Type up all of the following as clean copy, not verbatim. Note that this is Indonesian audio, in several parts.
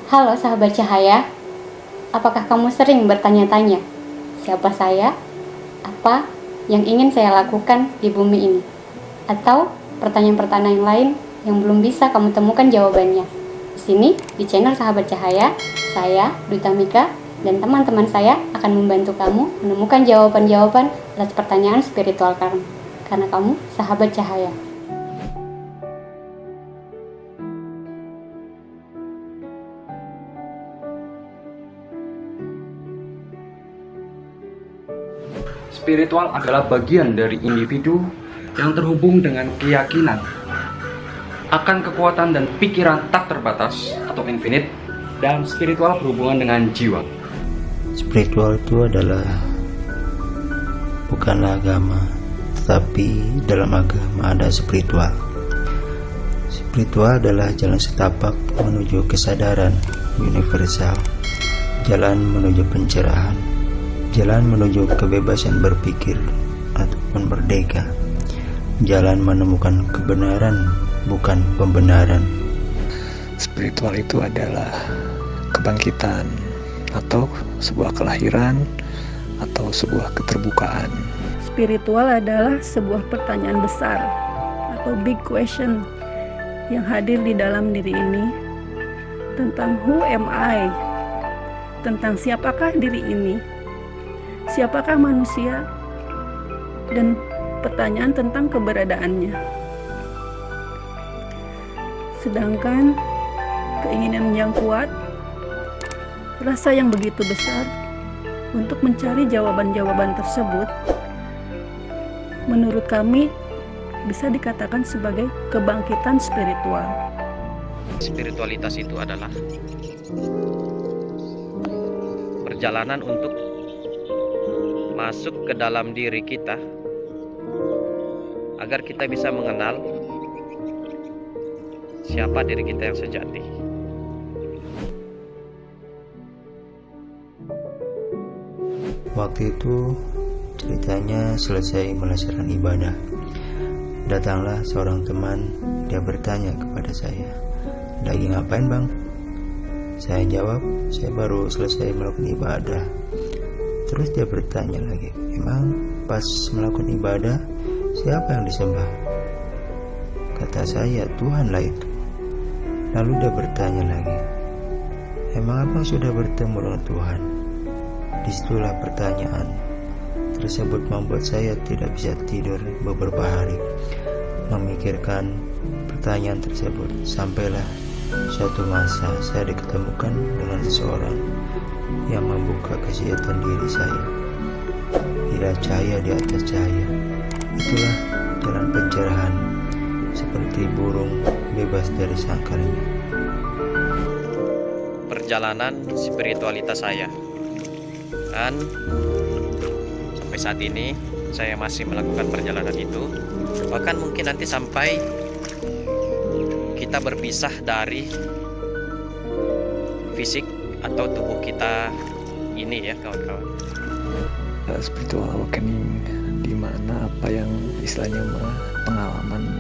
Halo sahabat cahaya, apakah kamu sering bertanya-tanya, siapa saya? Apa yang ingin saya lakukan di bumi ini? Atau pertanyaan-pertanyaan yang lain yang belum bisa kamu temukan jawabannya. Di sini, di channel Sahabat Cahaya, saya, Duta Mika, dan teman-teman saya akan membantu kamu menemukan jawaban-jawaban atas pertanyaan spiritual kamu. Karena kamu sahabat cahaya. Spiritual adalah bagian dari individu yang terhubung dengan keyakinan akan kekuatan dan pikiran tak terbatas atau infinite, dan spiritual berhubungan dengan jiwa. Spiritual itu adalah bukanlah agama, tetapi dalam agama ada spiritual. Spiritual adalah jalan setapak menuju kesadaran universal, jalan menuju pencerahan, jalan menuju kebebasan berpikir ataupun merdeka, jalan menemukan kebenaran bukan pembenaran. Spiritual itu adalah kebangkitan atau sebuah kelahiran atau sebuah keterbukaan. Spiritual adalah sebuah pertanyaan besar atau big question yang hadir di dalam diri ini tentang who am I, tentang siapakah diri ini, siapakah manusia, dan pertanyaan tentang keberadaannya. Sedangkan keinginan yang kuat, rasa yang begitu besar untuk mencari jawaban-jawaban tersebut, menurut kami bisa dikatakan sebagai kebangkitan spiritual. Spiritualitas itu adalah perjalanan untuk masuk ke dalam diri kita agar kita bisa mengenal siapa diri kita yang sejati. Waktu itu ceritanya selesai melaksanakan ibadah, datanglah seorang teman. Dia bertanya kepada saya, "Lagi ngapain bang?" Saya jawab, "Saya baru selesai melakukan ibadah." Terus dia bertanya lagi, "Emang pas melakukan ibadah siapa yang disembah?" Kata saya, "Tuhanlah itu." Lalu dia bertanya lagi, "Emang abang sudah bertemu dengan Tuhan?" Disitulah pertanyaan tersebut membuat saya tidak bisa tidur beberapa hari, memikirkan pertanyaan tersebut. Sampailah suatu masa saya diketemukan dengan seseorang yang membuka kesehatan diri saya. Tidak cahaya di atas cahaya. Itulah jalan pencerahan, seperti burung bebas dari sangkarnya. Perjalanan spiritualitas saya, dan sampai saat ini saya masih melakukan perjalanan itu. Bahkan mungkin nanti sampai kita berpisah dari fisik atau tubuh kita ini ya kawan-kawan. Spiritual awakening, di mana apa yang istilahnya pengalaman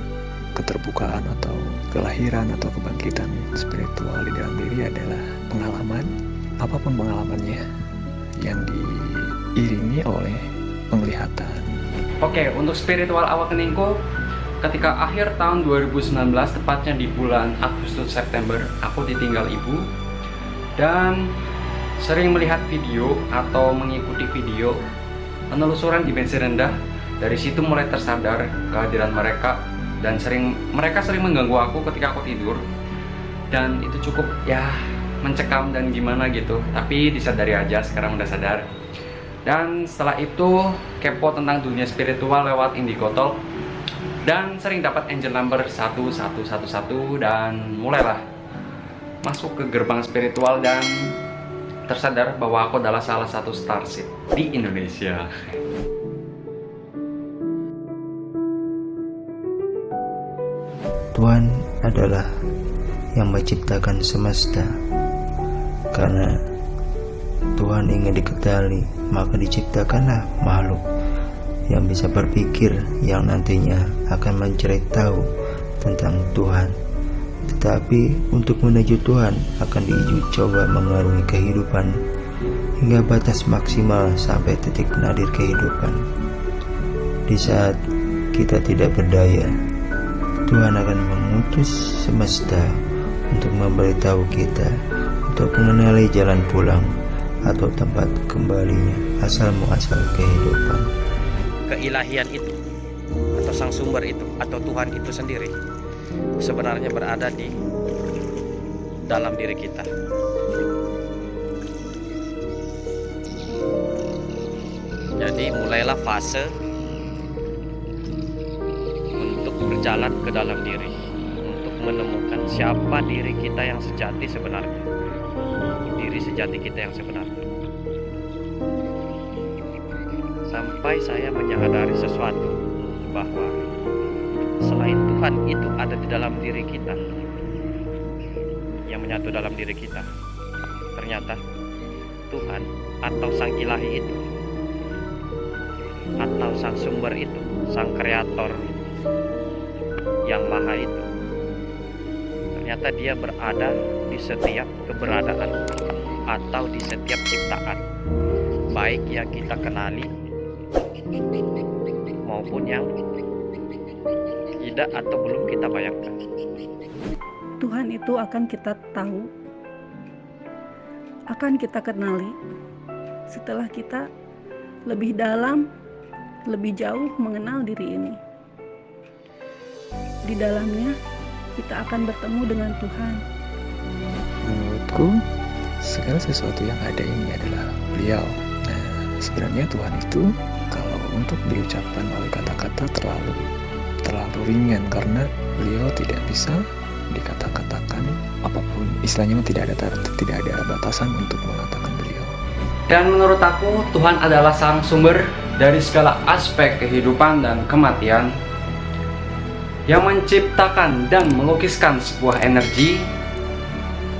keterbukaan atau kelahiran atau kebangkitan spiritual di dalam diri adalah pengalaman, apapun pengalamannya, yang diiringi oleh penglihatan. Oke, untuk spiritual awakeningku ketika akhir tahun 2019, tepatnya di bulan Agustus September, aku ditinggal ibu dan sering melihat video atau mengikuti video penelusuran dimensi rendah. Dari situ mulai tersadar kehadiran mereka, dan mereka sering mengganggu aku ketika aku tidur, dan itu cukup ya mencekam dan gimana gitu. Tapi disadari aja, sekarang udah sadar. Dan setelah itu kepo tentang dunia spiritual lewat Indigo Talk, dan sering dapat angel number 1111, dan mulailah masuk ke gerbang spiritual dan tersadar bahwa aku adalah salah satu starship di Indonesia. Tuhan adalah yang menciptakan semesta. Karena Tuhan ingin diketahui, maka diciptakanlah makhluk yang bisa berpikir, yang nantinya akan mencari tahu tentang Tuhan. Tetapi untuk menuju Tuhan akan diuji coba mengarungi kehidupan hingga batas maksimal sampai titik nadir kehidupan. Di saat kita tidak berdaya, Tuhan akan mengutus semesta untuk memberitahu kita untuk mengenali jalan pulang atau tempat kembalinya asal muasal kehidupan. Keilahian itu, atau sang sumber itu, atau Tuhan itu sendiri sebenarnya berada di dalam diri kita. Jadi mulailah fase untuk berjalan ke dalam diri, untuk menemukan siapa diri kita yang sejati sebenarnya, diri sejati kita yang sebenarnya. Sampai saya menyadari sesuatu, bahwa selain Tuhan itu ada di dalam diri kita, yang menyatu dalam diri kita, ternyata Tuhan atau sang ilahi itu, atau sang sumber itu, sang kreator yang maha itu, ternyata dia berada di setiap keberadaan atau di setiap ciptaan, baik yang kita kenali maupun yang tidak atau belum kita bayangkan. Tuhan itu akan kita tahu, akan kita kenali setelah kita lebih dalam, lebih jauh mengenal diri ini. Di dalamnya kita akan bertemu dengan Tuhan. Menurutku, segala sesuatu yang ada ini adalah beliau. Nah, sebenarnya Tuhan itu kalau untuk diucapkan oleh kata-kata terlalu ringan, karena beliau tidak bisa dikata-katakan apapun. Istilahnya tidak ada batasan untuk mengatakan beliau. Dan menurut aku, Tuhan adalah sang sumber dari segala aspek kehidupan dan kematian, yang menciptakan dan melukiskan sebuah energi,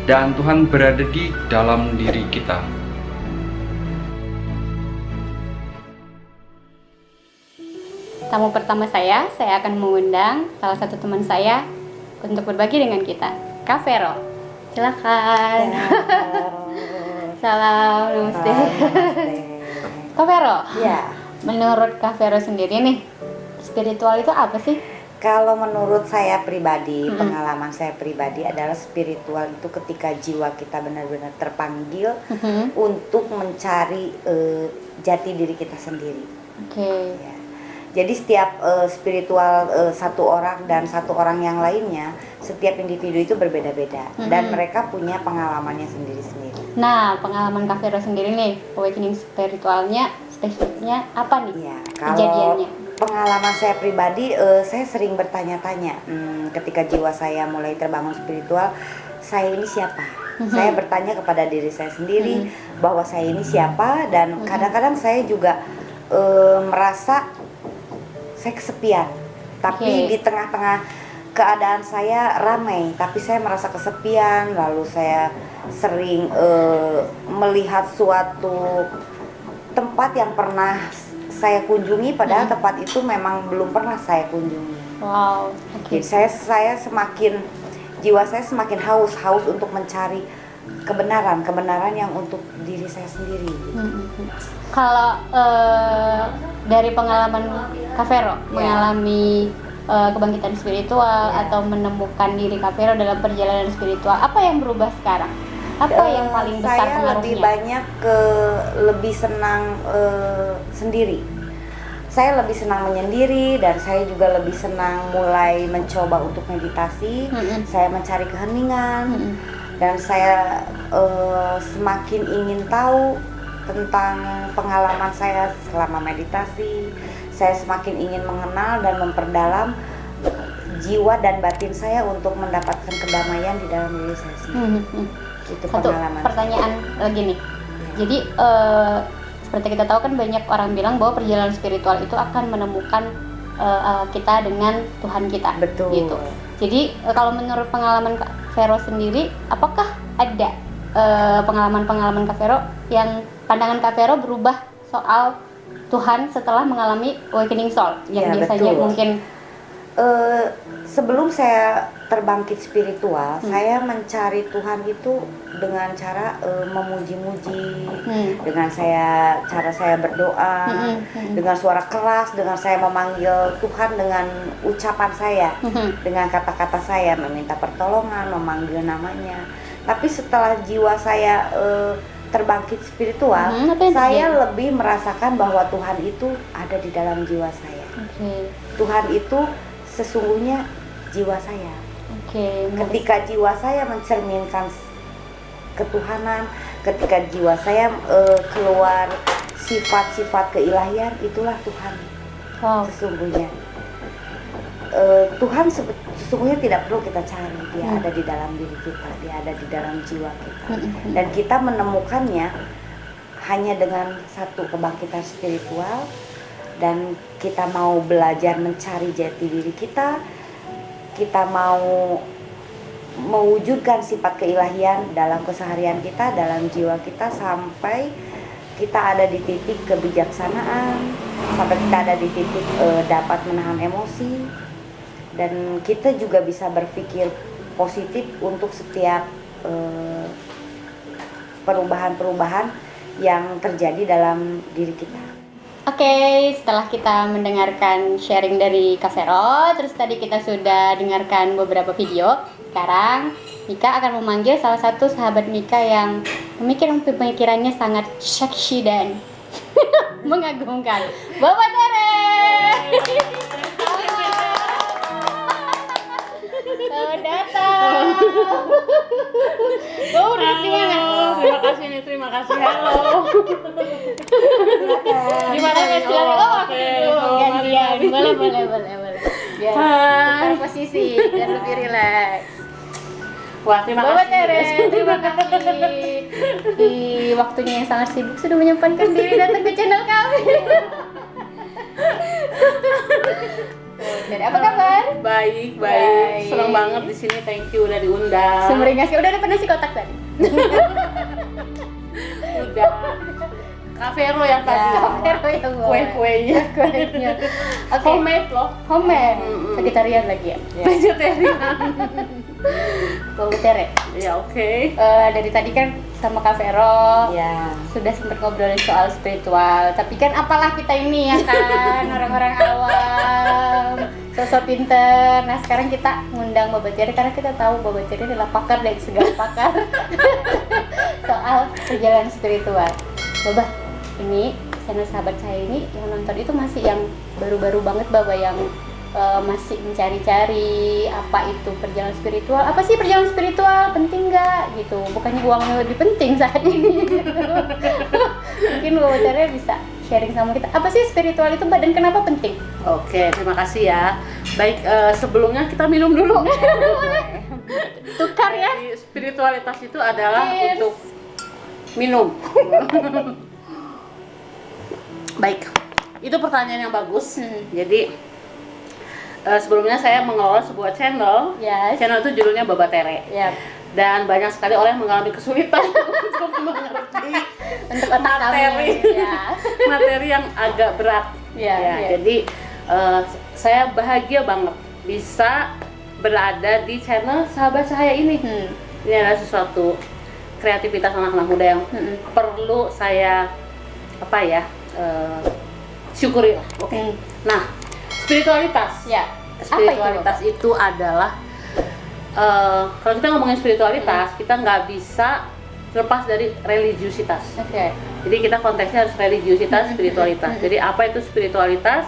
dan Tuhan berada di dalam diri kita. Tamu pertama saya akan mengundang salah satu teman saya untuk berbagi dengan kita, Kak Vero. Silakan. Salam, namaste. Kak Vero, Ya, menurut Kak Vero sendiri nih, spiritual itu apa sih? kalau menurut saya pribadi, pengalaman saya pribadi adalah spiritual itu ketika jiwa kita benar-benar terpanggil untuk mencari jati diri kita sendiri. Oke. Ya. Jadi setiap spiritual satu orang dan satu orang yang lainnya, setiap individu itu berbeda-beda dan mereka punya pengalamannya sendiri-sendiri. Nah, pengalaman Kak Vero sendiri nih, awakening spiritualnya, spesifiknya apa nih? Ya, kalau Kejadiannya. pengalaman saya pribadi, saya sering bertanya-tanya ketika jiwa saya mulai terbangun spiritual, saya ini siapa? Saya bertanya kepada diri saya sendiri bahwa saya ini siapa, dan kadang-kadang saya juga merasa saya kesepian, tapi di tengah-tengah keadaan saya ramai, tapi saya merasa kesepian. Lalu saya sering melihat suatu tempat yang pernah saya kunjungi, padahal tempat itu memang belum pernah saya kunjungi. Wow. Oke. Jadi saya semakin, jiwa saya semakin haus untuk mencari kebenaran yang untuk diri saya sendiri. Kalau dari pengalaman Kak Vero mengalami kebangkitan spiritual atau menemukan diri Kak Vero dalam perjalanan spiritual, apa yang berubah sekarang? Apa yang paling besar saya pengaruhnya? lebih banyak lebih senang sendiri. Saya lebih senang menyendiri, dan saya juga lebih senang mulai mencoba untuk meditasi. Saya mencari keheningan, dan saya semakin ingin tahu tentang pengalaman saya selama meditasi. Saya semakin ingin mengenal dan memperdalam jiwa dan batin saya untuk mendapatkan kedamaian di dalam diri saya sendiri. Itu Satu pengalaman. pertanyaan lagi nih. Jadi seperti kita tahu kan banyak orang bilang bahwa perjalanan spiritual itu akan menemukan kita dengan Tuhan kita. Betul. Gitu. Jadi kalau menurut pengalaman Kak Vero sendiri, apakah ada pengalaman-pengalaman Kak Vero yang pandangan Kak Vero berubah soal Tuhan setelah mengalami awakening soul yang Ya, biasanya betul. mungkin Sebelum saya terbangkit spiritual, saya mencari Tuhan itu dengan cara memuji-muji, dengan cara saya berdoa, dengan suara keras, dengan saya memanggil Tuhan dengan ucapan saya, dengan kata-kata saya, meminta pertolongan, memanggil namanya. Tapi setelah jiwa saya terbangkit spiritual, saya lebih merasakan bahwa Tuhan itu ada di dalam jiwa saya. Tuhan itu sesungguhnya jiwa saya. Ketika jiwa saya mencerminkan ketuhanan, ketika jiwa saya keluar sifat-sifat keilahian, itulah Tuhan. Sesungguhnya Tuhan sesungguhnya tidak perlu kita cari, dia ada di dalam diri kita, dia ada di dalam jiwa kita, dan kita menemukannya hanya dengan satu kebangkitan spiritual. Dan kita mau belajar mencari jati diri kita mau mewujudkan sifat keilahian dalam keseharian kita, dalam jiwa kita, sampai kita ada di titik kebijaksanaan, sampai kita ada di titik dapat menahan emosi, dan kita juga bisa berpikir positif untuk setiap perubahan-perubahan yang terjadi dalam diri kita. Oke, setelah kita mendengarkan sharing dari Kak Vero, terus tadi kita sudah dengarkan beberapa video. Sekarang Mika akan memanggil salah satu sahabat Mika yang pemikirannya sangat seksi dan mengagumkan, Bapak Tere. Selamat datang. Terima kasih nih, terima kasih. Halo. Gimana silakan? Gantian. Boleh. Biar tukar posisi, biar lebih rileks. Wah, terima Bapak kasih. Tere, terima kasih di waktunya yang sangat sibuk sudah menyempatkan diri datang ke channel kami. Jadi apa kabar? Baik. Senang banget di sini. Thank you udah diundang. Sumringah sih udah dapat nasi kotak tadi. Udah. Kak Vero yang tadi. Kue-kuenya. Oke. Homemade loh. Homemade. Vegetarian lagi ya? Vegetarian. Bapak Tere. Ya oke. Dari tadi kan sama Kak Vero Ya. sudah sempat ngobrolin soal spiritual, tapi kan apalah kita ini ya kan, orang-orang awam, sosok pinter. Nah sekarang kita ngundang Bapak Tere karena kita tahu Bapak Tere adalah pakar dari segala pakar soal perjalanan spiritual. Bapak, ini channel sahabat saya ini yang nonton itu masih yang baru-baru banget Bapak, yang masih mencari-cari apa itu perjalanan spiritual, apa sih perjalanan spiritual, penting nggak gitu, bukannya uangnya lebih penting saat ini gitu. Mungkin Bapak Tere bisa sharing sama kita, apa sih spiritual itu Mbak dan kenapa penting? Oke, terima kasih ya. Baik, sebelumnya kita minum dulu. Tukar ya. Jadi, spiritualitas itu adalah Cheers. untuk minum. Baik, itu pertanyaan yang bagus. Jadi sebelumnya saya mengelola sebuah channel. Yes. Channel itu judulnya Bapak Tere. Yap. Dan banyak sekali orang yang mengalami kesulitan untuk mengerti Untuk otak materi, kami. Ya. materi yang agak berat. Ya. Jadi saya bahagia banget bisa berada di channel sahabat saya ini. Ini adalah sesuatu kreativitas anak-anak muda yang perlu saya syukuri lah. Oke. Nah, spiritualitas. Ya. Spiritualitas itu adalah kalau kita ngomongin spiritualitas, kita nggak bisa lepas dari religiusitas. Oke. Jadi kita konteksnya harus religiusitas, spiritualitas. Jadi apa itu spiritualitas?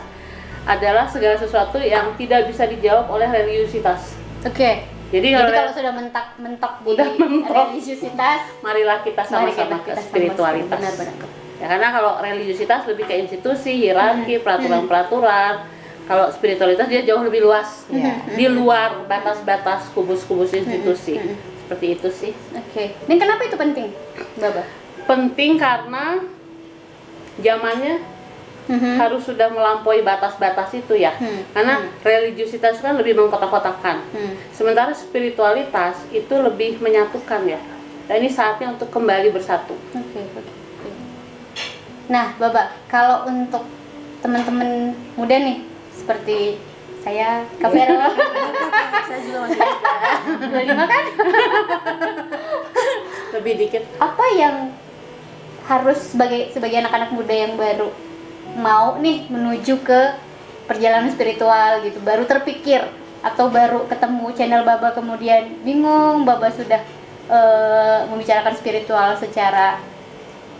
Adalah segala sesuatu yang tidak bisa dijawab oleh religiusitas. Oke. Jadi kalau sudah mentok di udah mentok. religiusitas, marilah kita sama-sama ke spiritualitas. Benar-benar. Ya, karena kalau religiusitas lebih ke institusi, hierarki, peraturan-peraturan. Kalau spiritualitas dia jauh lebih luas, di luar batas-batas kubus-kubus institusi. Seperti itu sih. Oke. Dan kenapa itu penting, Baba? Penting karena zamannya harus sudah melampaui batas-batas itu ya. Karena religiusitas kan lebih mengkotak-kotakan. Sementara spiritualitas itu lebih menyatukan ya. Dan ini saatnya untuk kembali bersatu. Oke. Nah, Baba, kalau untuk teman-teman muda nih, seperti Saya Kak Vero. Saya juga masih muda. 25 kan? Lebih dikit. Apa yang harus sebagai anak-anak muda yang baru mau nih menuju ke perjalanan spiritual gitu, baru terpikir atau baru ketemu channel Baba kemudian bingung, Baba sudah membicarakan spiritual secara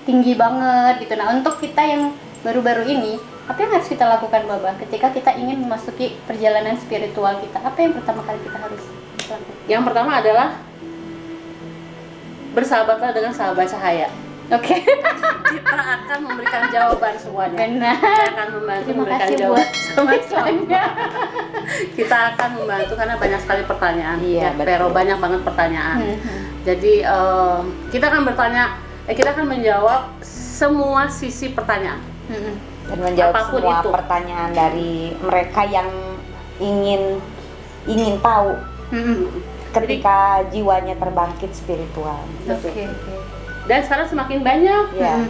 tinggi banget gitu. Nah, untuk kita yang baru-baru ini, apa yang harus kita lakukan Baba ketika kita ingin memasuki perjalanan spiritual kita? Apa yang pertama kali kita harus lakukan? Yang pertama adalah bersahabatlah dengan sahabat cahaya. Oke. Kita akan memberikan jawaban semuanya. Benar. Kita akan membantu Terima memberikan kasih jawaban buat sama-sama. Kita akan membantu karena banyak sekali pertanyaan. Iya, Ya, Pero betul. banyak banget pertanyaan. Jadi kita akan kita akan menjawab semua sisi pertanyaan. Dan menjawab Apapun semua itu. pertanyaan dari mereka yang ingin tahu ketika jiwanya terbangkit spiritual. Oke. Dan sekarang semakin banyak, Ya.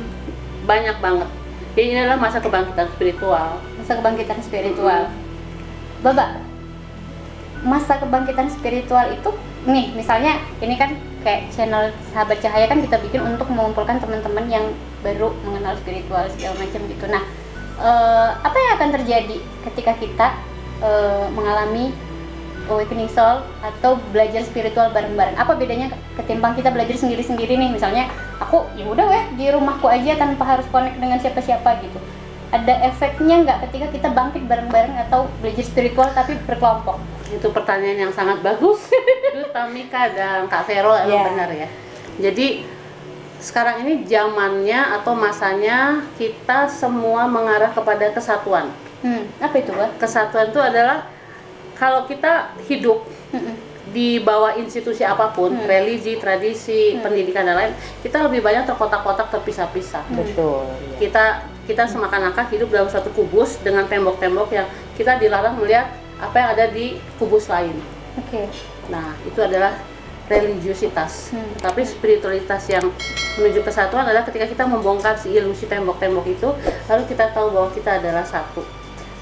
banyak banget. Jadi ini adalah masa kebangkitan spiritual. Masa kebangkitan spiritual. Baba, masa kebangkitan spiritual itu nih, misalnya ini kan kayak channel Sahabat Cahaya kan kita bikin untuk mengumpulkan teman-teman yang baru mengenal spiritual segala macam gitu. Nah, apa yang akan terjadi ketika kita mengalami awakening soul atau belajar spiritual bareng-bareng? Apa bedanya ketimbang kita belajar sendiri-sendiri nih? Misalnya aku ya udah weh di rumahku aja tanpa harus connect dengan siapa-siapa gitu. Ada efeknya nggak ketika kita bangkit bareng-bareng atau belajar spiritual tapi berkelompok? Itu pertanyaan yang sangat bagus. Itu Tamika dan Kak Vero emang Yeah. benar ya. Jadi sekarang ini zamannya atau masanya kita semua mengarah kepada kesatuan. Apa itu, Mbak? Kesatuan itu adalah kalau kita hidup di bawah institusi apapun, religi, tradisi, pendidikan dan lain, kita lebih banyak terkotak-kotak, terpisah-pisah. Betul. Ya. Kita semakan-akan hidup dalam suatu kubus dengan tembok-tembok yang kita dilarang melihat apa yang ada di kubus lain. Oke. Nah, itu adalah religiositas. Tapi spiritualitas yang menuju kesatuan adalah ketika kita membongkar si ilusi tembok-tembok itu, lalu kita tahu bahwa kita adalah satu.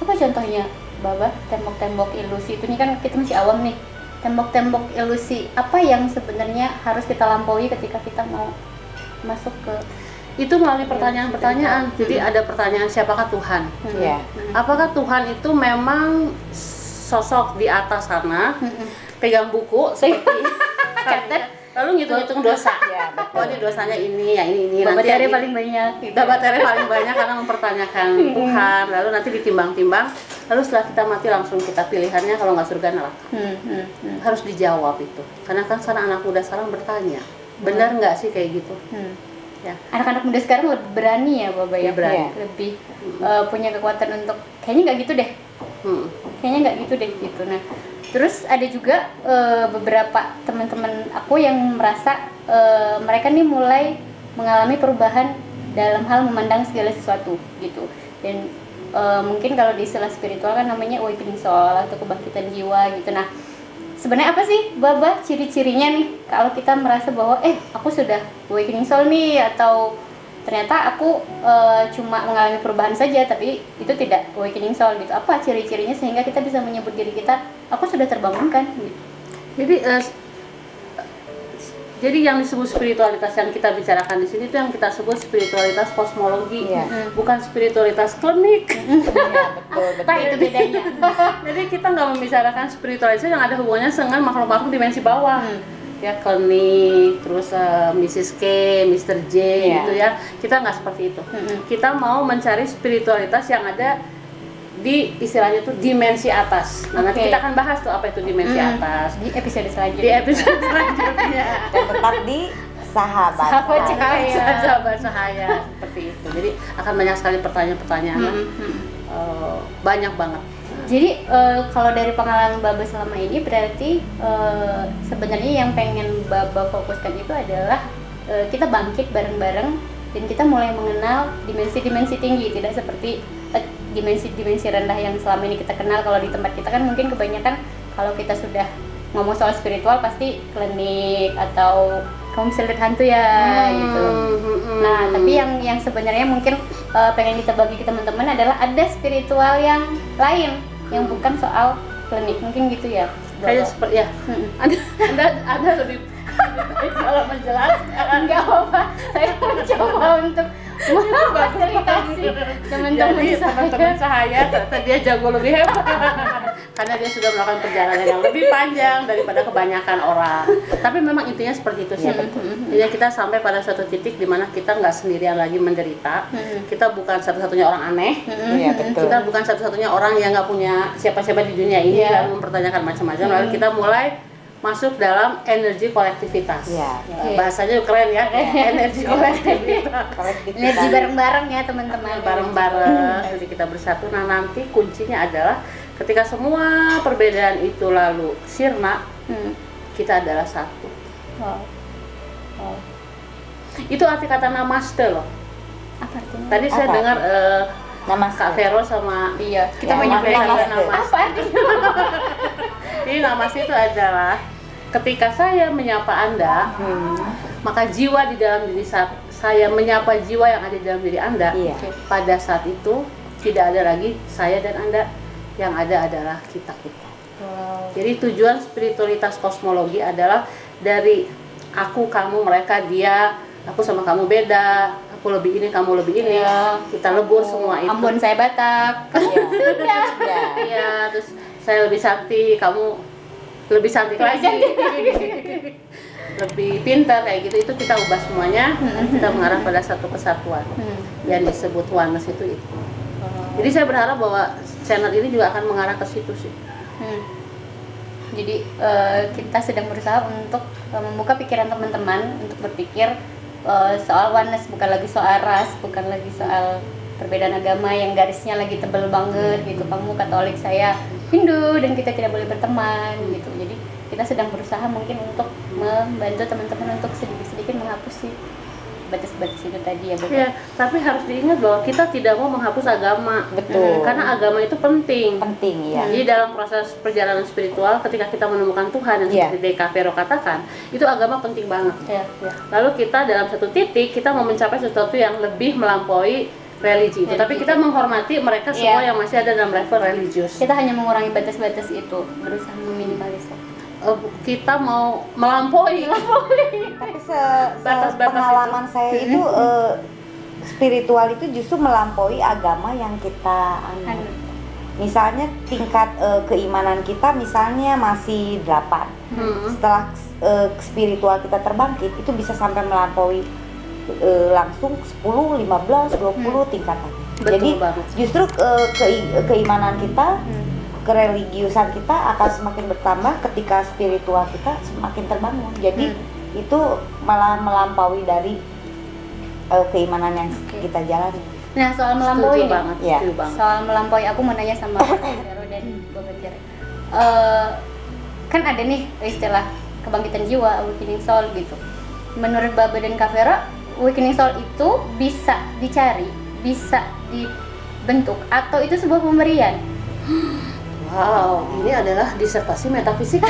Apa contohnya, Baba? Tembok-tembok ilusi itu nih kan kita masih awam nih. Tembok-tembok ilusi apa yang sebenarnya harus kita lampaui ketika kita mau masuk ke Itu melalui pertanyaan-pertanyaan. Jadi ada pertanyaan, siapakah Tuhan? Ya. Apakah Tuhan itu memang sosok di atas sana, pegang buku seperti catat, lalu ngitung-ngitung dosa? Ya, betul. Oh, ini dosanya ini, ya ini. Baba Nanti Tere yang paling banyak. Baba Tere paling banyak karena mempertanyakan Tuhan, lalu nanti ditimbang-timbang, lalu setelah kita mati langsung kita pilihannya kalau nggak surga neraka. Harus dijawab itu, karena kan sekarang anak muda sekarang bertanya, benar nggak sih kayak gitu? Ya. Anak-anak muda sekarang lebih berani ya, Baba ya, Lebih berani. lebih punya kekuatan untuk kayaknya nggak gitu deh, kayaknya nggak gitu deh gitu. Nah, terus ada juga beberapa teman-teman aku yang merasa mereka nih mulai mengalami perubahan dalam hal memandang segala sesuatu gitu. Dan mungkin kalau di istilah spiritual kan namanya awakening soul atau kebangkitan jiwa gitu. Nah, sebenarnya apa sih, Baba, ciri-cirinya nih kalau kita merasa bahwa aku sudah awakening soul nih, atau ternyata aku cuma mengalami perubahan saja tapi itu tidak awakening soul gitu. Apa ciri-cirinya sehingga kita bisa menyebut diri kita aku sudah terbangunkan gitu. Jadi yang disebut spiritualitas yang kita bicarakan di sini itu yang kita sebut spiritualitas kosmologi, bukan spiritualitas klinik. Ya, betul. Apa itu bedanya? Jadi kita nggak membicarakan spiritualitas yang ada hubungannya dengan makhluk-makhluk dimensi bawah. Ya, klinik, terus Mrs. K, Mr. J gitu ya. Kita nggak seperti itu. Kita mau mencari spiritualitas yang ada di istilahnya tuh dimensi atas. Nah, nanti kita akan bahas tuh apa itu dimensi atas Di episode selanjutnya. di episode selanjutnya. Dan tetap di sahabat. Sahabat Cahaya. Sahabat Cahaya seperti itu. Jadi akan banyak sekali pertanyaan-pertanyaan. Banyak banget. Jadi kalau dari pengalaman Baba selama ini berarti sebenarnya yang pengen Baba fokuskan itu adalah kita bangkit bareng-bareng dan kita mulai mengenal dimensi-dimensi tinggi, tidak seperti dimensi-dimensi rendah yang selama ini kita kenal. Kalau di tempat kita kan mungkin kebanyakan kalau kita sudah ngomong soal spiritual pasti klinik atau kamu bisa lihat hantu ya gitu. Nah, tapi yang sebenarnya mungkin pengen kita bagi ke teman-teman adalah ada spiritual yang lain yang bukan soal klinik mungkin gitu ya. Kayak seperti ya. Anda lebih baik kalau menjelaskan. Enggak apa-apa, saya mencoba untuk memfasilitasi teman-teman Jadi teman-teman saya ternyata dia jago lebih hebat karena dia sudah melakukan perjalanan yang lebih panjang daripada kebanyakan orang. Tapi memang intinya seperti itu sih. Jadi kita sampai pada suatu titik di mana kita nggak sendirian lagi menderita. Kita bukan satu-satunya orang aneh. Iya, betul. Kita bukan satu-satunya orang yang nggak punya siapa-siapa di dunia ini lalu mempertanyakan macam-macam. Lalu kita mulai masuk dalam energi kolektivitas. Iya. Bahasanya keren ya, energi kolektivitas. Energi bareng-bareng ya teman-teman. Bareng-bareng, jadi kita bersatu. Nah nanti kuncinya adalah ketika semua perbedaan itu lalu sirna, kita adalah satu. Wow. Wow. Itu arti kata namaste loh. Apa artinya? Tadi saya Apa? dengar Namaste. Kak Vero sama Kita Ya, menyampaikan namaste. namaste. apa artinya? Jadi namaste itu adalah ketika saya menyapa Anda, maka jiwa di dalam diri saya menyapa jiwa yang ada di dalam diri Anda. Iya. Pada saat itu tidak ada lagi saya dan Anda, yang ada adalah kita. Wow. Jadi tujuan spiritualitas kosmologi adalah dari aku, kamu, mereka, dia, aku sama kamu beda, aku lebih ini, kamu lebih ini. Iya. Kita lebur semua itu. Ambon saya Batak. Iya. Iya, terus saya lebih sakti, kamu lebih cantik lagi. Lebih pintar kayak gitu. Itu kita ubah semuanya. Kita mengarah pada satu kesatuan. Yang disebut oneness itu. Jadi saya berharap bahwa channel ini juga akan mengarah ke situ sih. Jadi kita sedang berusaha untuk membuka pikiran teman-teman untuk berpikir soal oneness, bukan lagi soal ras, bukan lagi soal perbedaan agama yang garisnya lagi tebel banget gitu. Kamu Katolik, saya Hindu, dan kita tidak boleh berteman gitu. Jadi kita sedang berusaha mungkin untuk membantu teman-teman untuk sedikit-sedikit menghapus sih batas-batas itu tadi ya, Bu. Ya, tapi harus diingat bahwa kita tidak mau menghapus agama. Betul. Karena agama itu penting. Penting ya. Jadi dalam proses perjalanan spiritual, ketika kita menemukan Tuhan yang seperti Kak Vero katakan, itu agama penting banget. Ya. Lalu kita dalam satu titik kita mau mencapai sesuatu yang lebih melampaui religi itu. Tapi kita menghormati mereka semua yang masih ada dalam level religius. Kita hanya mengurangi batas-batas itu, berusaha meminimalisir. Kita mau melampaui. Tapi Batas-batas pengalaman saya itu spiritual itu justru melampaui agama yang kita anut. Misalnya tingkat keimanan kita misalnya masih 8. Setelah spiritual kita terbangkit itu bisa sampai melampaui langsung 10, 15, 20 tingkatan. Betul Jadi banget. justru keimanan kita, kereligiusan kita akan semakin bertambah ketika spiritual kita semakin terbangun. Jadi itu malah melampaui dari keimanan yang kita jalani. Nah, soal melampaui Setuju banget, Ya. setuju banget. soal melampaui aku mau nanya sama Vero dan Bapak Jere. Kan ada nih istilah kebangkitan jiwa, awakening soul gitu. Menurut Baba dan Kak Vero, awakening soul itu bisa dicari, bisa dibentuk, atau itu sebuah pemberian? Wow, ini adalah disertasi metafisika.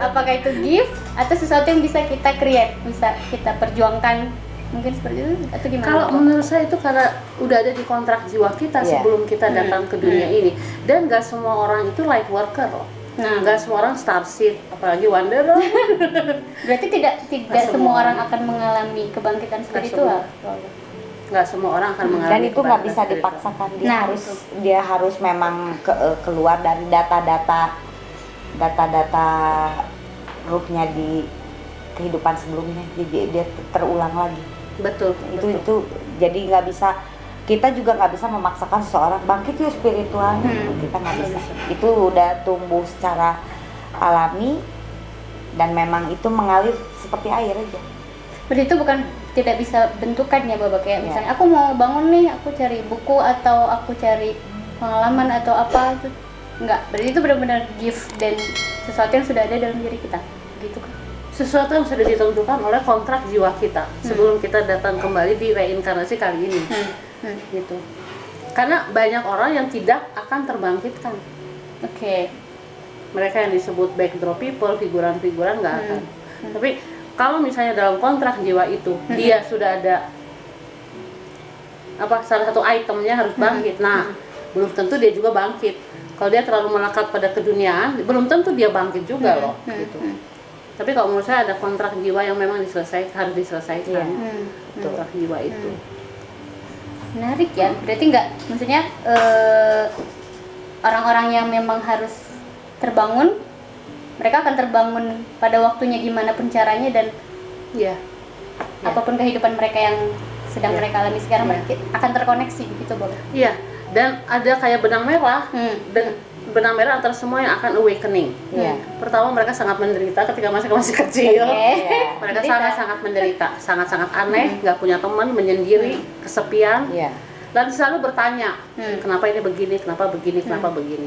Apakah itu gift atau sesuatu yang bisa kita create, bisa kita perjuangkan, mungkin seperti itu atau gimana? Kalau menurut saya itu karena udah ada di kontrak jiwa kita sebelum kita datang ke dunia ini. Dan gak semua orang itu light worker loh. Nah, Gak semua orang starseed, apalagi wanderer. berarti tidak Nggak semua semua orang akan mengalami kebangkitan spiritual. Gak semua orang akan mengalami. Dan itu nggak bisa kebangkitan dipaksakan. Nah, Dia harus memang keluar dari data-data ruhnya di kehidupan sebelumnya. Jadi dia terulang lagi. Betul. Itu jadi nggak bisa, kita juga nggak bisa memaksakan seseorang bangkit yuk spiritualnya. Kita nggak bisa. Itu udah tumbuh secara alami dan memang itu mengalir seperti air aja. Berarti itu bukan tidak bisa bentukan ya Bapak, kayak misalnya aku mau bangun nih, aku cari buku atau aku cari pengalaman atau apa itu enggak. Berarti itu benar-benar gift dan sesuatu yang sudah ada dalam diri kita. Gitu kan. Sesuatu yang sudah ditentukan oleh kontrak jiwa kita sebelum kita datang kembali di reinkarnasi kali ini. Gitu. Karena banyak orang yang tidak akan terbangkitkan. Oke. Mereka yang disebut backdrop people, figuran-figuran nggak akan. Tapi kalau misalnya dalam kontrak jiwa itu dia sudah ada salah satu itemnya harus bangkit. Nah, belum tentu dia juga bangkit. Kalau dia terlalu melekat pada keduniaan, belum tentu dia bangkit juga loh, gitu. Tapi kalau menurut saya ada kontrak jiwa yang memang harus diselesaikan. Kontrak jiwa itu. Menarik ya, berarti nggak, maksudnya orang-orang yang memang harus terbangun, mereka akan terbangun pada waktunya gimana pun caranya, dan apapun kehidupan mereka yang sedang mereka alami sekarang mereka akan terkoneksi gitu, boleh? Iya, dan ada kayak benang merah, dan benang merah antara semua yang akan awakening. Pertama, mereka sangat menderita ketika masih kecil. Mereka sangat-sangat menderita, sangat-sangat aneh, nggak punya teman, menyendiri, kesepian. Dan selalu bertanya, kenapa ini begini, kenapa begini, kenapa begini.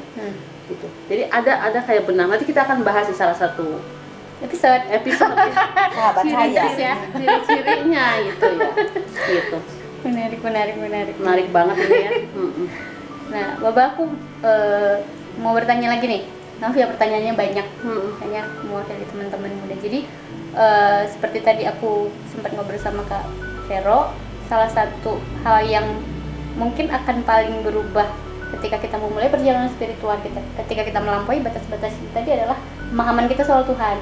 Gitu. Jadi ada kayak benang. Nanti kita akan bahas di salah satu episode Sahabat saya. ciri-cirinya gitu ya. Gitu. Menarik Banget ini ya. Nah, Bapak, aku mau bertanya lagi nih. Maaf ya, pertanyaannya banyak, hanya mewakili teman-teman muda. Jadi seperti tadi aku sempat ngobrol sama Kak Vero, salah satu hal yang mungkin akan paling berubah ketika kita memulai perjalanan spiritual kita, ketika kita melampaui batas-batas itu tadi adalah pemahaman kita soal Tuhan.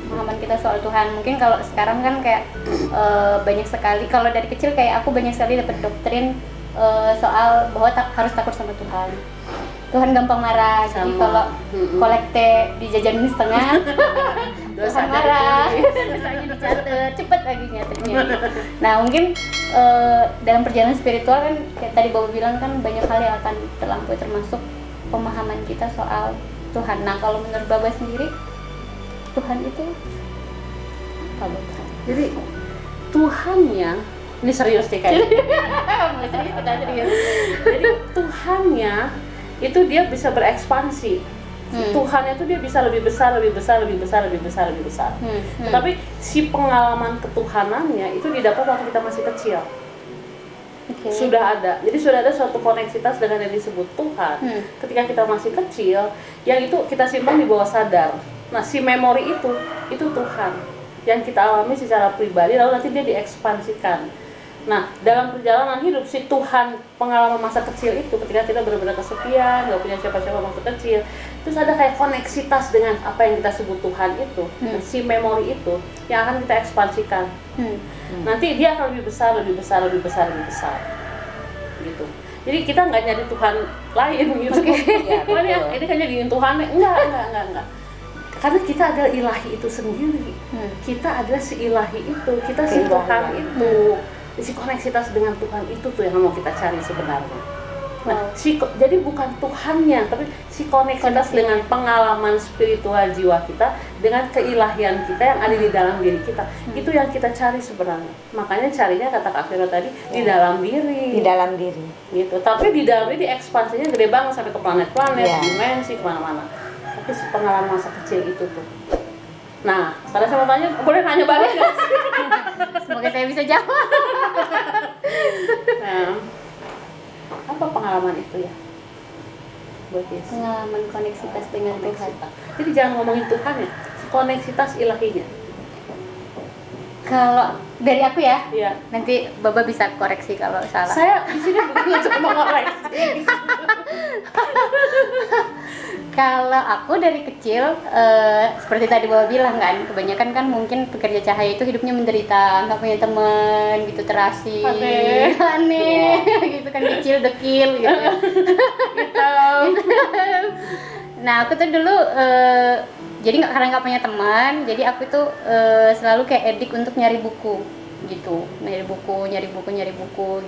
Pemahaman kita soal Tuhan. Mungkin kalau sekarang kan kayak banyak sekali, kalau dari kecil kayak aku banyak sekali dapat doktrin soal bahwa harus takut sama Tuhan. Tuhan gampang marah, jadi kalau kolekte dijajanin setengah, Tuhan marah, dosanya dicatat, cepet lagi nyatetnya. Nah mungkin dalam perjalanan spiritual kan, kayak tadi Bapak bilang kan banyak hal yang akan terlampaui, termasuk pemahaman kita soal Tuhan. Nah kalau menurut Bapak sendiri, Tuhan itu apa Bapak? Jadi Tuhannya, ini serius nih kayaknya. Serius. Jadi Tuhannya itu dia bisa berekspansi. Tuhannya itu dia bisa lebih besar. Tetapi si pengalaman ketuhanannya itu didapat waktu kita masih kecil. Sudah ada. Jadi sudah ada suatu koneksitas dengan yang disebut Tuhan. Ketika kita masih kecil, yang itu kita simpan di bawah sadar. Nah, si memori itu Tuhan yang kita alami secara pribadi, lalu nanti dia diekspansikan. Nah, dalam perjalanan hidup si Tuhan pengalaman masa kecil itu, ketika kita benar-benar kesepian, nggak punya siapa-siapa waktu kecil, terus ada kayak koneksitas dengan apa yang kita sebut Tuhan itu, si memori itu yang akan kita ekspansikan. Nanti dia akan lebih besar, gitu. Jadi kita nggak nyari Tuhan lain gitu. Ini kan jadiin Tuhan, enggak. Karena kita adalah ilahi itu sendiri. Kita adalah si ilahi itu, kita si Tuhan itu. Si koneksitas dengan Tuhan itu tuh yang mau kita cari sebenarnya. Nah, jadi bukan Tuhannya, tapi si koneksitas dengan pengalaman spiritual jiwa kita, dengan keilahian kita yang ada di dalam diri kita. Itu yang kita cari sebenarnya. Makanya carinya, kata Kak Vero tadi, di dalam diri. Di dalam diri. Gitu. Tapi di dalam diri ekspansinya gede banget sampai ke planet-planet, dimensi, kemana-mana. Tapi si pengalaman masa kecil itu tuh. Nah, sekarang saya mau tanya, boleh nanya balik nggak sih? Semoga saya bisa jawab. Nah, apa pengalaman itu ya? Buat Yesus. Pengalaman koneksitas dengan Tuhan. Jadi jangan ngomongin Tuhan ya, koneksitas ilahinya. Kalau dari aku ya, Iya. nanti Baba bisa koreksi kalau salah. Saya di sini bukan cuma mengoreksi. Kalau aku dari kecil, seperti tadi Baba bilang kan, kebanyakan kan mungkin pekerja cahaya itu hidupnya menderita, nggak punya teman, gitu, terasing, aneh, gitu kan, kecil, dekil, gitu. Nah aku tuh dulu, jadi karena nggak punya teman, jadi aku tuh selalu kayak edik untuk nyari buku, gitu, nyari buku,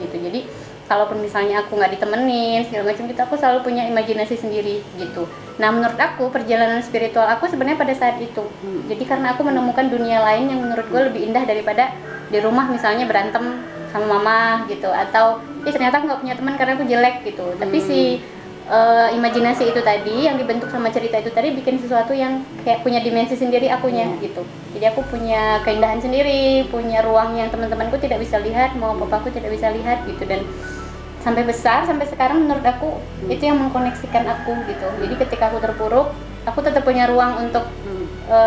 gitu. Jadi kalaupun misalnya aku nggak ditemenin segala macam gitu, aku selalu punya imajinasi sendiri gitu. Nah menurut aku perjalanan spiritual aku sebenarnya pada saat itu. Jadi karena aku menemukan dunia lain yang menurut gue lebih indah daripada di rumah misalnya berantem sama mama gitu, atau ternyata aku nggak punya teman karena aku jelek gitu. Tapi si imajinasi itu tadi yang dibentuk sama cerita itu tadi bikin sesuatu yang kayak punya dimensi sendiri akunya gitu. Jadi aku punya keindahan sendiri, punya ruang yang teman-temanku tidak bisa lihat, mau papaku tidak bisa lihat gitu. Dan sampai besar, sampai sekarang menurut aku itu yang mengkoneksikan aku gitu. Jadi ketika aku terpuruk, aku tetap punya ruang untuk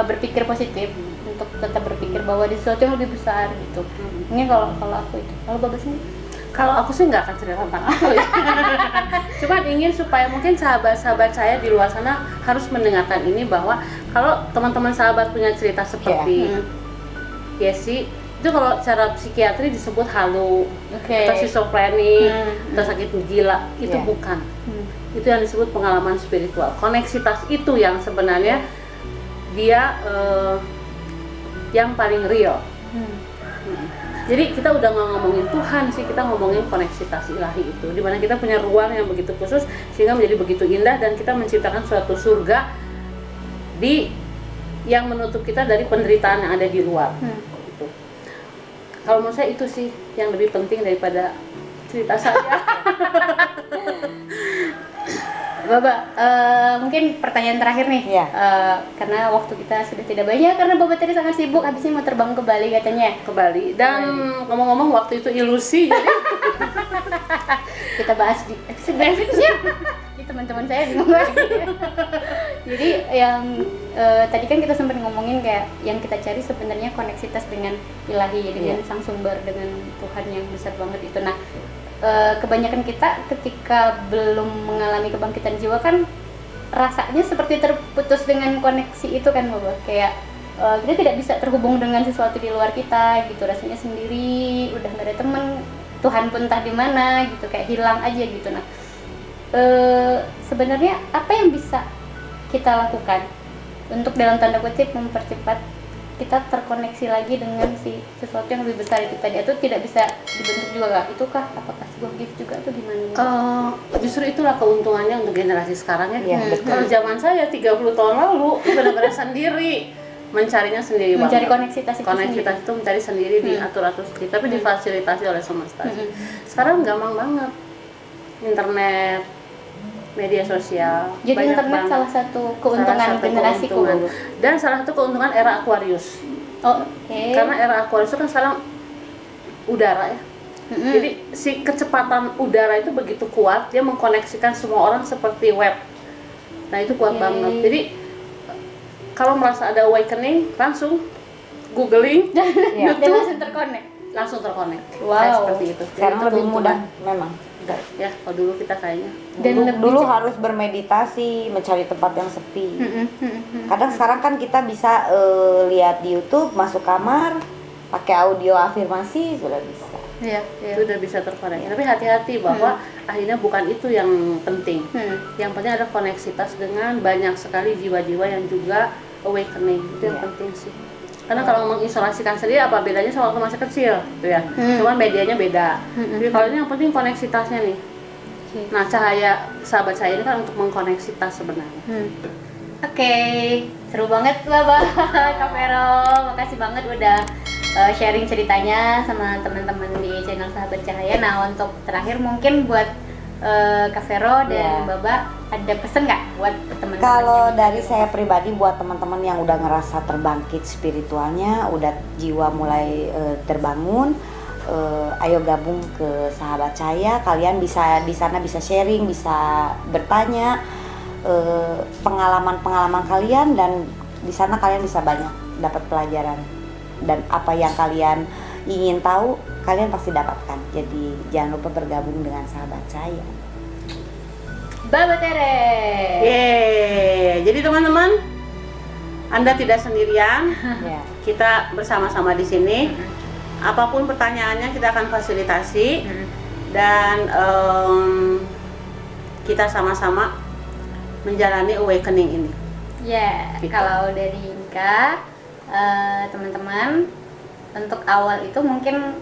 berpikir positif, untuk tetap berpikir bahwa di sesuatu yang lebih besar gitu. Ini kalau aku itu. Kalau Bapak sendiri? Kalau aku sih nggak akan cerita tentang aku ya. Cuman ingin supaya mungkin sahabat-sahabat saya di luar sana harus mendengarkan ini, bahwa kalau teman-teman sahabat punya cerita seperti Yesi, itu kalau secara psikiatri disebut halu, atau schizophrenic, atau sakit gila, itu bukan. Itu yang disebut pengalaman spiritual. Koneksitas itu yang sebenarnya dia yang paling real. Jadi kita udah nggak ngomongin Tuhan sih, kita ngomongin koneksitas ilahi itu, dimana kita punya ruang yang begitu khusus sehingga menjadi begitu indah, dan kita menciptakan suatu surga yang menutup kita dari penderitaan yang ada di luar. Gitu. Kalau menurut saya itu sih yang lebih penting daripada cerita saya. Baba, mungkin pertanyaan terakhir nih, karena waktu kita sudah tidak banyak, karena Baba tadi sangat sibuk, habisnya mau terbang ke Bali katanya. Ke Bali, dan ngomong-ngomong waktu itu ilusi, jadi kita bahas di episode berikutnya. Ini teman-teman saya bingung lagi. Jadi yang tadi kan kita sempat ngomongin kayak yang kita cari sebenarnya koneksitas dengan ilahi, dengan sang sumber, dengan Tuhan yang besar banget itu. Nah, kebanyakan kita ketika belum mengalami kebangkitan jiwa kan rasanya seperti terputus dengan koneksi itu kan, Baba. Kayak kita tidak bisa terhubung dengan sesuatu di luar kita gitu, rasanya sendiri, udah nggak ada teman, Tuhan pun entah di mana gitu, kayak hilang aja gitu. Nah, sebenarnya apa yang bisa kita lakukan untuk dalam tanda kutip mempercepat kita terkoneksi lagi dengan sesuatu yang lebih besar itu tadi, atau tidak bisa dibentuk juga kah? Itukah apakah sebuah gift juga atau gimana? Justru itulah keuntungannya untuk generasi sekarang ya. Kalau zaman saya 30 tahun lalu benar-benar sendiri, mencarinya sendiri, mencari koneksitas itu mencari sendiri, diatur-atur sendiri, tapi difasilitasi oleh semesta. Sekarang gampang banget, internet, media sosial. Jadi internet salah satu keuntungan generasiku, dan salah satu keuntungan era Aquarius. Karena era Aquarius itu kan sekarang udara ya. Jadi si kecepatan udara itu begitu kuat, dia mengkoneksikan semua orang seperti web. Nah itu kuat banget. Jadi kalau merasa ada awakening, langsung googling, YouTube, langsung terkonek. Kayak seperti itu. Sekarang lebih mudah memang. Ya, kalau dulu kita kayaknya dulu harus bermeditasi, mencari tempat yang sepi. Kadang sekarang kan kita bisa lihat di YouTube, masuk kamar, pakai audio afirmasi, sudah bisa. Itu udah bisa terkonek. Tapi hati-hati bahwa akhirnya bukan itu yang penting. Yang penting ada koneksitas dengan banyak sekali jiwa-jiwa yang juga awakening. Itu yang penting sih. Karena kalau mengisolasikan sendiri apa bedanya sama waktu masih kecil, gitu ya. Cuman medianya beda. Jadi kalau ini yang penting koneksitasnya nih. Nah, cahaya sahabat saya ini kan untuk mengkoneksitas sebenarnya. Oke, seru banget Baba, Kak Vero. Makasih banget udah sharing ceritanya sama teman-teman di channel Sahabat Cahaya. Nah, untuk terakhir mungkin buat Kak Vero dan Baba, ada pesan nggak buat teman-teman? Kalau dari saya pribadi buat teman-teman yang udah ngerasa terbangkit spiritualnya, udah jiwa mulai terbangun, ayo gabung ke Sahabat Cahaya. Kalian bisa di sana bisa sharing, bisa bertanya pengalaman-pengalaman kalian, dan di sana kalian bisa banyak dapat pelajaran, dan apa yang kalian ingin tahu kalian pasti dapatkan. Jadi jangan lupa bergabung dengan Sahabat Cahaya. Baba Tere. Jadi teman-teman, Anda tidak sendirian. Kita bersama-sama di sini. Apapun pertanyaannya kita akan fasilitasi, dan kita sama-sama menjalani awakening ini. Gitu. Kalau dari Inka, teman-teman, untuk awal itu mungkin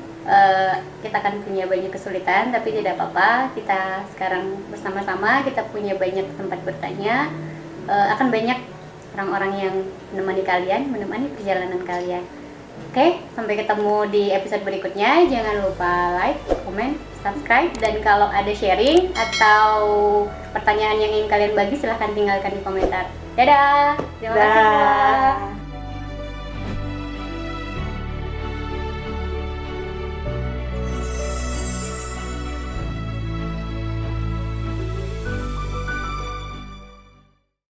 kita akan punya banyak kesulitan, tapi tidak apa-apa. Kita sekarang bersama-sama, kita punya banyak tempat bertanya, akan banyak orang-orang yang menemani kalian, menemani perjalanan kalian. Oke, sampai ketemu di episode berikutnya. Jangan lupa like, comment, subscribe, dan kalau ada sharing atau pertanyaan yang ingin kalian bagi, silahkan tinggalkan di komentar. Dadah! Terima kasih.